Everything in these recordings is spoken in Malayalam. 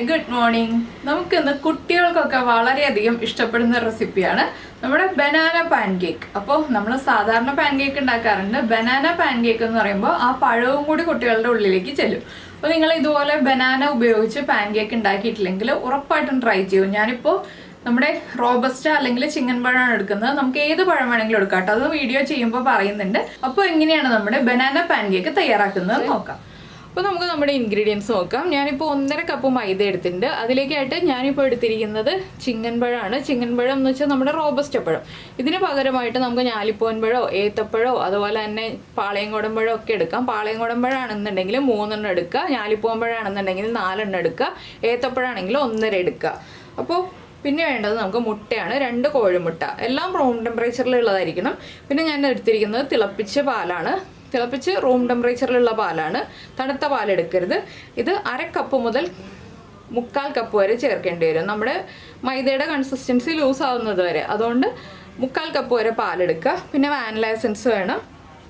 good morning. നമുക്ക് ഇന്ന് കുട്ടികൾക്കൊക്കെ വളരെയധികം ഇഷ്ടപ്പെടുന്ന റെസിപ്പിയാണ് നമ്മുടെ ബനാന പാൻകേക്ക്. അപ്പോൾ നമ്മൾ സാധാരണ പാൻകേക്ക് ഉണ്ടാക്കാറുണ്ട്. ബനാന പാൻകേക്ക് എന്ന് പറയുമ്പോൾ ആ പഴവും കൂടി കുട്ടികളുടെ ഉള്ളിലേക്ക് ചെല്ലും. അപ്പോൾ നിങ്ങൾ ഇതുപോലെ ബനാന ഉപയോഗിച്ച് പാൻകേക്ക് ഉണ്ടാക്കിയിട്ടില്ലെങ്കിൽ ഉറപ്പായിട്ടും ട്രൈ ചെയ്യൂ. ഞാനിപ്പോൾ നമ്മുടെ റോബസ്റ്റ അല്ലെങ്കിൽ ചിങ്ങൻ പഴമാണ് എടുക്കുന്നത്. നമുക്ക് ഏത് പഴം വേണമെങ്കിലും എടുക്കാം കേട്ടോ. അത് വീഡിയോ ചെയ്യുമ്പോൾ പറയുന്നുണ്ട്. അപ്പോൾ എങ്ങനെയാണ് നമ്മുടെ ബനാന പാൻകേക്ക് തയ്യാറാക്കുന്നത് നോക്കാം. അപ്പോൾ നമുക്ക് നമ്മുടെ ഇൻഗ്രീഡിയൻസ് നോക്കാം. ഞാനിപ്പോൾ 1.5 കപ്പ് മൈദ എടുത്തിട്ടുണ്ട്. അതിലേക്കായിട്ട് ഞാനിപ്പോൾ എടുത്തിരിക്കുന്നത് ചിങ്ങൻ പഴമാണ്. ചിങ്ങൻ പഴം എന്ന് വെച്ചാൽ നമ്മുടെ റോബസ്റ്റ പഴം. ഇതിന് പകരമായിട്ട് നമുക്ക് ഞാലിപ്പൂവൻ പഴമോ ഏത്തപ്പഴമോ അതുപോലെ തന്നെ പാളയംകോടൻ പഴം ഒക്കെ എടുക്കാം. പാളയംകോടൻ പഴമാണെന്നുണ്ടെങ്കിൽ 3 എണ്ണം എടുക്കുക, ഞാലിപ്പൂവൻ പഴമാണെന്നുണ്ടെങ്കിൽ 4 എണ്ണം എടുക്കുക, ഏത്തപ്പഴമാണെങ്കിൽ 1.5 എടുക്കുക. അപ്പോൾ പിന്നെ വേണ്ടത് നമുക്ക് മുട്ടയാണ്, 2 കോഴിമുട്ട, എല്ലാം റൂം ടെമ്പറേച്ചറിലുള്ളതായിരിക്കണം. പിന്നെ ഞാൻ എടുത്തിരിക്കുന്നത് തിളപ്പിച്ച പാലാണ്. തിളപ്പിച്ച് റൂം ടെമ്പറേച്ചറിലുള്ള പാലാണ്, തണുത്ത പാലെടുക്കരുത്. ഇത് 1/2 കപ്പ് മുതൽ 3/4 കപ്പ് വരെ ചേർക്കേണ്ടി വരും, നമ്മുടെ മൈദയുടെ കൺസിസ്റ്റൻസി ലൂസ് ആവുന്നത് വരെ. അതുകൊണ്ട് 3/4 കപ്പ് വരെ പാലെടുക്കുക. പിന്നെ വാനില എസൻസ് വേണം,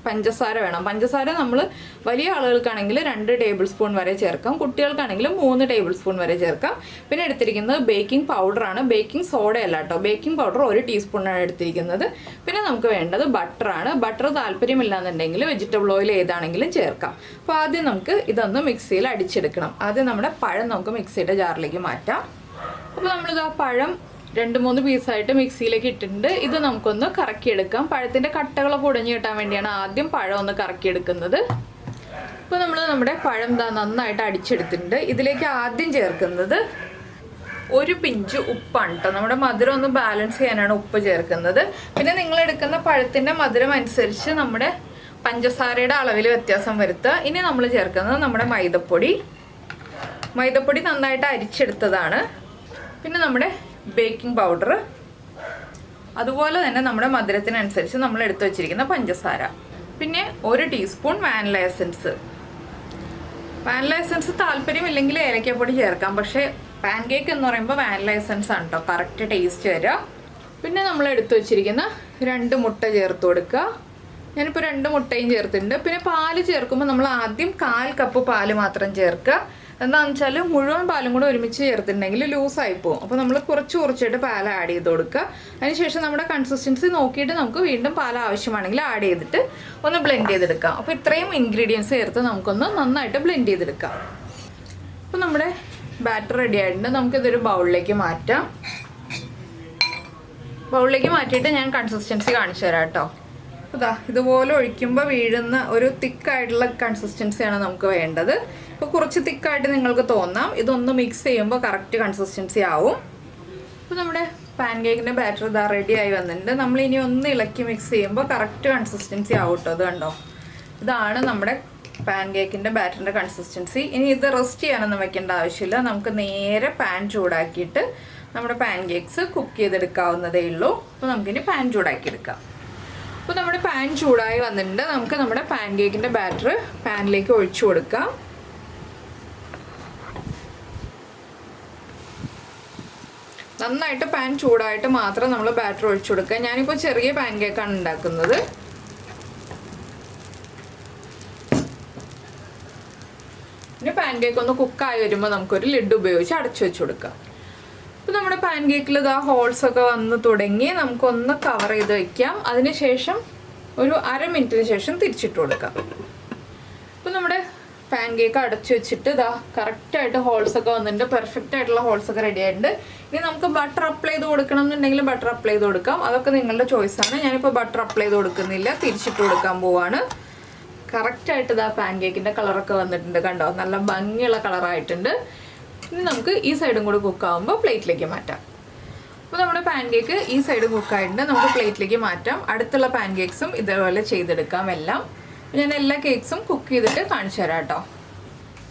പഞ്ചസാര വേണം. പഞ്ചസാര നമ്മൾ വലിയ ആളുകൾക്കാണെങ്കിൽ 2 ടേബിൾ സ്പൂൺ വരെ ചേർക്കാം, കുട്ടികൾക്കാണെങ്കിൽ 3 ടേബിൾ സ്പൂൺ വരെ ചേർക്കാം. പിന്നെ എടുത്തിരിക്കുന്നത് ബേക്കിംഗ് പൗഡറാണ്, ബേക്കിംഗ് സോഡയല്ല കേട്ടോ. ബേക്കിംഗ് പൗഡർ 1 ടീസ്പൂണാണ് എടുത്തിരിക്കുന്നത്. പിന്നെ നമുക്ക് വേണ്ടത് ബട്ടറാണ്. ബട്ടർ താല്പര്യമില്ലാന്നുണ്ടെങ്കിൽ വെജിറ്റബിൾ ഓയിൽ ഏതാണെങ്കിലും ചേർക്കാം. അപ്പോൾ ആദ്യം നമുക്ക് ഇതൊന്ന് മിക്സിയിൽ അടിച്ചെടുക്കണം. ആദ്യം നമ്മുടെ പഴം നമുക്ക് മിക്സിയുടെ ജാറിലേക്ക് മാറ്റാം. അപ്പോൾ നമ്മളിത് ആ പഴം 2-3 പീസായിട്ട് മിക്സിയിലേക്ക് ഇട്ടിട്ടുണ്ട്. ഇത് നമുക്കൊന്ന് കറക്കിയെടുക്കാം. പഴത്തിൻ്റെ കട്ടകളൊക്കെ ഉടഞ്ഞു കിട്ടാൻ വേണ്ടിയാണ് ആദ്യം പഴം ഒന്ന് കറക്കിയെടുക്കുന്നത്. ഇപ്പോൾ നമ്മൾ നമ്മുടെ പഴം നന്നായിട്ട് അടിച്ചെടുത്തിട്ടുണ്ട്. ഇതിലേക്ക് ആദ്യം ചേർക്കുന്നത് 1 പിഞ്ച് ഉപ്പാണ് കേട്ടോ. നമ്മുടെ മധുരം ഒന്ന് ബാലൻസ് ചെയ്യാനാണ് ഉപ്പ് ചേർക്കുന്നത്. പിന്നെ നിങ്ങൾ എടുക്കുന്ന പഴത്തിൻ്റെ മധുരം അനുസരിച്ച് നമ്മുടെ പഞ്ചസാരയുടെ അളവിൽ വ്യത്യാസം വരുത്തുക. ഇനി നമ്മൾ ചേർക്കുന്നത് നമ്മുടെ മൈദപ്പൊടി നന്നായിട്ട് അരിച്ചെടുത്തതാണ്. പിന്നെ നമ്മുടെ ബേക്കിംഗ് പൗഡർ, അതുപോലെ തന്നെ നമ്മുടെ മധുരത്തിനനുസരിച്ച് നമ്മൾ എടുത്തു വെച്ചിരിക്കുന്ന പഞ്ചസാര, പിന്നെ 1 teaspoon vanilla essence. Vanilla essence താല്പര്യമില്ലെങ്കിൽ ഏലക്കപ്പൊടി ചേർക്കാം, പക്ഷേ പാൻകേക്ക് എന്ന് പറയുമ്പോൾ വാനില എസൻസ് ആണ് കേട്ടോ കറക്റ്റ് ടേസ്റ്റ് വരിക. പിന്നെ നമ്മൾ എടുത്തു വെച്ചിരിക്കുന്ന 2 മുട്ട ചേർത്ത് കൊടുക്കുക. ഞാനിപ്പോൾ 2 മുട്ടയും ചേർത്തിട്ടുണ്ട്. പിന്നെ പാല് ചേർക്കുമ്പോൾ നമ്മൾ ആദ്യം 1/4 കപ്പ് പാല് മാത്രം ചേർക്കുക. എന്താണെന്ന് വെച്ചാൽ മുഴുവൻ പാലും കൂടെ ഒരുമിച്ച് ചേർത്തിട്ടുണ്ടെങ്കിൽ ലൂസായി പോകും. അപ്പോൾ നമ്മൾ കുറച്ചായിട്ട് പാൽ ആഡ് ചെയ്ത് കൊടുക്കുക. അതിനുശേഷം നമ്മുടെ കൺസിസ്റ്റൻസി നോക്കിയിട്ട് നമുക്ക് വീണ്ടും പാൽ ആവശ്യമാണെങ്കിൽ ആഡ് ചെയ്തിട്ട് ഒന്ന് ബ്ലെൻഡ് ചെയ്തെടുക്കാം. അപ്പോൾ ഇത്രയും ഇൻഗ്രീഡിയൻസ് ചേർത്ത് നമുക്കൊന്ന് നന്നായിട്ട് ബ്ലെൻഡ് ചെയ്തെടുക്കാം. അപ്പോൾ നമ്മുടെ ബാറ്റർ റെഡി ആയിട്ടുണ്ട്. നമുക്കിതൊരു ബൗളിലേക്ക് മാറ്റാം. ബൗളിലേക്ക് മാറ്റിയിട്ട് ഞാൻ കൺസിസ്റ്റൻസി കാണിച്ചു തരാം കേട്ടോ. ഇതുപോലെ ഒഴിക്കുമ്പോൾ വീഴുന്ന ഒരു തിക്കായിട്ടുള്ള കൺസിസ്റ്റൻസിയാണ് നമുക്ക് വേണ്ടത്. ഇപ്പോൾ കുറച്ച് തിക്കായിട്ട് നിങ്ങൾക്ക് തോന്നാം. ഇതൊന്ന് മിക്സ് ചെയ്യുമ്പോൾ കറക്റ്റ് കൺസിസ്റ്റൻസി ആവും. അപ്പോൾ നമ്മുടെ പാൻകേക്കിൻ്റെ ബാറ്റർ റെഡി ആയി വന്നിട്ടുണ്ട്. നമ്മളിനി ഒന്ന് ഇളക്കി മിക്സ് ചെയ്യുമ്പോൾ കറക്റ്റ് കൺസിസ്റ്റൻസി ആവും കേട്ടോ. ഇത് കണ്ടോ, ഇതാണ് നമ്മുടെ പാൻകേക്കിൻ്റെ ബാറ്ററിൻ്റെ കൺസിസ്റ്റൻസി. ഇനി ഇത് റെസ്റ്റ് ചെയ്യാനൊന്നും വെക്കേണ്ട ആവശ്യമില്ല. നമുക്ക് നേരെ പാൻ ചൂടാക്കിയിട്ട് നമ്മുടെ പാൻകേക്ക്സ് കുക്ക് ചെയ്തെടുക്കാവുന്നതേ ഉള്ളൂ. അപ്പോൾ നമുക്കിനി പാൻ ചൂടാക്കിയെടുക്കാം. അപ്പോൾ നമ്മുടെ പാൻ ചൂടായി വന്നിട്ടുണ്ട്. നമുക്ക് നമ്മുടെ പാൻകേക്കിൻ്റെ ബാറ്റർ പാനിലേക്ക് ഒഴിച്ചു കൊടുക്കാം. നന്നായിട്ട് പാൻ ചൂടായിട്ട് മാത്രം നമ്മൾ ബാറ്റർ ഒഴിച്ചു കൊടുക്കുക. ഞാനിപ്പോൾ ചെറിയ പാൻകേക്കാണ് ഉണ്ടാക്കുന്നത്. പിന്നെ പാൻകേക്ക് ഒന്ന് കുക്കായി വരുമ്പോൾ നമുക്കൊരു ലിഡ് ഉപയോഗിച്ച് അടച്ചു വെച്ച് കൊടുക്കാം. ഇപ്പോൾ നമ്മുടെ പാൻകേക്കിൽ ഹോൾസൊക്കെ വന്ന് തുടങ്ങി. നമുക്കൊന്ന് കവർ ചെയ്ത് വയ്ക്കാം. അതിനുശേഷം ഒരു 1/2 മിനിറ്റിന് ശേഷം തിരിച്ചിട്ട് കൊടുക്കാം. ഇപ്പോൾ നമ്മുടെ പാൻകേക്ക് അടച്ചു വെച്ചിട്ട് കറക്റ്റായിട്ട് ഹോൾസൊക്കെ വന്നിട്ടുണ്ട്. പെർഫെക്റ്റ് ആയിട്ടുള്ള ഹോൾസൊക്കെ റെഡി ആയിട്ടുണ്ട്. ഇനി നമുക്ക് ബട്ടർ അപ്ലൈ ചെയ്ത് കൊടുക്കണം എന്നുണ്ടെങ്കിൽ ബട്ടർ അപ്ലൈ ചെയ്ത് കൊടുക്കാം. അതൊക്കെ നിങ്ങളുടെ ചോയ്സാണ്. ഞാനിപ്പോൾ ബട്ടർ അപ്ലൈ ചെയ്ത് കൊടുക്കുന്നില്ല, തിരിച്ചിട്ട് കൊടുക്കാൻ പോവാണ്. കറക്റ്റായിട്ട് പാൻകേക്കിൻ്റെ കളറൊക്കെ വന്നിട്ടുണ്ട്. കണ്ടോ, നല്ല ഭംഗിയുള്ള കളറായിട്ടുണ്ട്. ഇനി നമുക്ക് ഈ സൈഡും കൂടി കുക്കാവുമ്പോൾ പ്ലേറ്റിലേക്ക് മാറ്റാം. അപ്പോൾ നമ്മുടെ പാൻകേക്ക് ഈ സൈഡ് കുക്കായിട്ടുണ്ട്. നമുക്ക് പ്ലേറ്റിലേക്ക് മാറ്റാം. അടുത്തുള്ള പാൻകേക്സും ഇതേപോലെ ചെയ്തെടുക്കാം എല്ലാം. ഞാൻ എല്ലാ കേക്ക്സും കുക്ക് ചെയ്തിട്ട് കാണിച്ചു തരാം കേട്ടോ.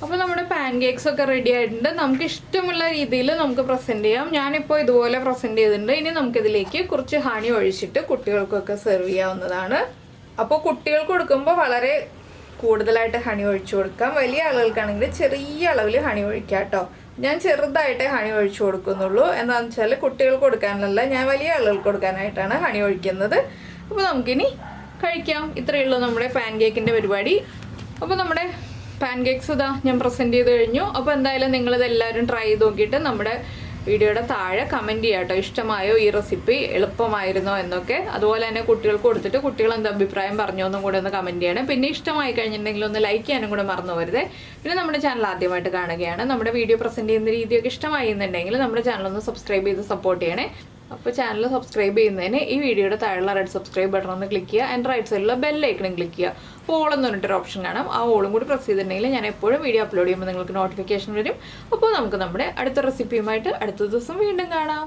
അപ്പോൾ നമ്മുടെ പാൻകേക്സൊക്കെ റെഡി ആയിട്ടുണ്ട്. നമുക്ക് ഇഷ്ടമുള്ള രീതിയിൽ നമുക്ക് പ്രസൻറ്റ് ചെയ്യാം. ഞാനിപ്പോൾ ഇതുപോലെ പ്രസൻറ്റ് ചെയ്തിട്ടുണ്ട്. ഇനി നമുക്കിതിലേക്ക് കുറച്ച് ഹണി ഒഴിച്ചിട്ട് കുട്ടികൾക്കൊക്കെ സെർവ് ചെയ്യാവുന്നതാണ്. അപ്പോൾ കുട്ടികൾക്ക് കൊടുക്കുമ്പോൾ വളരെ കൂടുതലായിട്ട് ഹണി ഒഴിച്ചു കൊടുക്കാം. വലിയ ആളുകൾക്കാണെങ്കിൽ ചെറിയ അളവിൽ ഹണി ഒഴിക്കാം കേട്ടോ. ഞാൻ ചെറുതായിട്ടേ ഹണി ഒഴിച്ചു കൊടുക്കുന്നുള്ളൂ. എന്താണെന്ന് വെച്ചാൽ കുട്ടികൾക്ക് കൊടുക്കാനല്ല, ഞാൻ വലിയ ആളുകൾക്ക് കൊടുക്കാനായിട്ടാണ് ഹണി ഒഴിക്കുന്നത്. അപ്പോൾ നമുക്കിനി കഴിക്കാം. ഇത്രയേ ഉള്ളൂ നമ്മുടെ പാൻകേക്കിൻ്റെ പരിപാടി. അപ്പോൾ നമ്മുടെ പാൻകേക്സ് ഇതാ ഞാൻ പ്രസൻറ്റ് ചെയ്ത് കഴിഞ്ഞു. അപ്പോൾ എന്തായാലും നിങ്ങളിതെല്ലാവരും ട്രൈ ചെയ്ത് നോക്കിയിട്ട് നമ്മുടെ വീഡിയോയുടെ താഴെ കമൻറ്റ് ചെയ്യാം കേട്ടോ. ഇഷ്ടമായോ ഈ റെസിപ്പി, എളുപ്പമായിരുന്നോ എന്നൊക്കെ. അതുപോലെ തന്നെ കുട്ടികൾക്ക് കൊടുത്തിട്ട് കുട്ടികൾ എന്താ അഭിപ്രായം പറഞ്ഞോ എന്നും കൂടെ ഒന്ന് കമൻറ്റ് ചെയ്യണം. പിന്നെ ഇഷ്ടമായി കഴിഞ്ഞിട്ടുണ്ടെങ്കിൽ ഒന്ന് ലൈക്ക് ചെയ്യാനും കൂടെ മറന്നു പോരുതേ. പിന്നെ നമ്മുടെ ചാനൽ ആദ്യമായിട്ട് കാണുകയാണ്, നമ്മുടെ വീഡിയോ പ്രസൻറ്റ് ചെയ്യുന്ന രീതിയൊക്കെ ഇഷ്ടമായി എന്നുണ്ടെങ്കിൽ നമ്മുടെ ചാനൽ ഒന്ന് സബ്സ്ക്രൈബ് ചെയ്ത് സപ്പോർട്ട് ചെയ്യണേ. അപ്പോൾ ചാനൽ സബ്സ്ക്രൈബ് ചെയ്യുന്നതിന് ഈ വീഡിയോയുടെ താഴെയുള്ള റെഡ് സബ്സ്ക്രൈബ് ബട്ടൺ ഒന്ന് ക്ലിക്ക് ചെയ്യുക. ആൻഡ് റൈറ്റ് സൈഡിലുള്ള ബെല്ലൈക്കണും ക്ലിക്ക് ചെയ്യുക. അപ്പോൾ ഓളെന്ന് പറഞ്ഞിട്ടൊരു ഓപ്ഷൻ കാണാം. ആ ഓളും കൂടി പ്രസ് ചെയ്തിട്ടുണ്ടെങ്കിൽ ഞാൻ എപ്പോഴും വീഡിയോ അപ്ലോഡ് ചെയ്യുമ്പോൾ നിങ്ങൾക്ക് നോട്ടിഫിക്കേഷൻ വരും. അപ്പോൾ നമുക്ക് നമ്മുടെ അടുത്ത റെസിപ്പിയുമായിട്ട് അടുത്ത ദിവസം വീണ്ടും കാണാം.